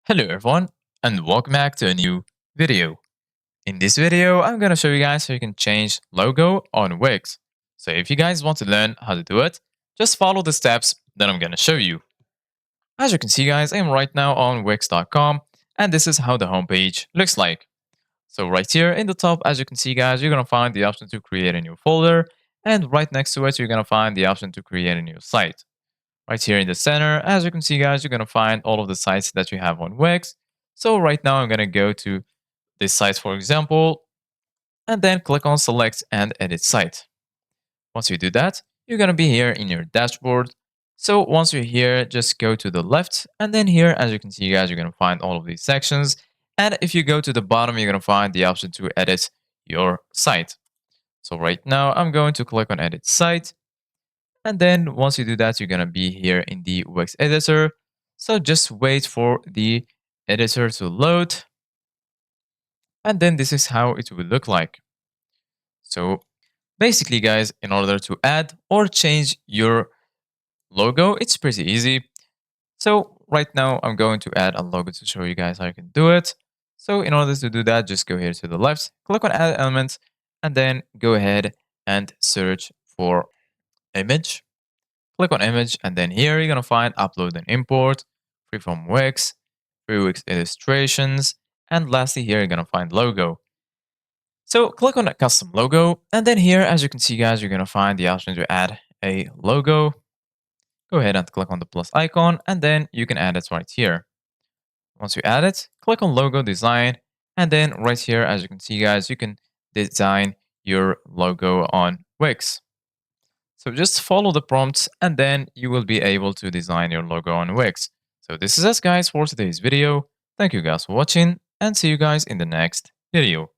Hello everyone and welcome back to a new video. In this video, I'm going to show you guys how you can change logo on Wix. So if you guys want to learn how to do it, just follow the steps that I'm going to show you. As you can see guys, I'm right now on Wix.com and this is how the homepage looks like. So right here in the top, as you can see guys, you're going to find the option to create a new folder, and right next to it, you're going to find the option to create a new site. Right here in the center, as you can see guys, you're going to find all of the sites that you have on Wix. So right now I'm going to go to this site, for example, and then click on select and edit site. Once you do that, you're going to be here in your dashboard. So once you're here, just go to the left, and then here, as you can see guys, you're going to find all of these sections. And if you go to the bottom, you're going to find the option to edit your site. So right now I'm going to click on edit site. And then once you do that, you're going to be here in the Wix editor. So just wait for the editor to load. And then this is how it will look like. So basically, guys, in order to add or change your logo, it's pretty easy. So right now, I'm going to add a logo to show you guys how you can do it. So in order to do that, just go here to the left, click on add element, and then go ahead and search for image. Click on image, and then here you're going to find upload and import, free from Wix, free Wix illustrations, and lastly here you're going to find logo. So click on a custom logo, and then here, as you can see guys, you're going to find the option to add a logo. Go ahead and click on the plus icon, and then you can add it right here. Once you add it, click on logo design, and then right here, as you can see guys, you can design your logo on Wix. So just follow the prompts and then you will be able to design your logo on Wix. So this is us guys for today's video. Thank you guys for watching and see you guys in the next video.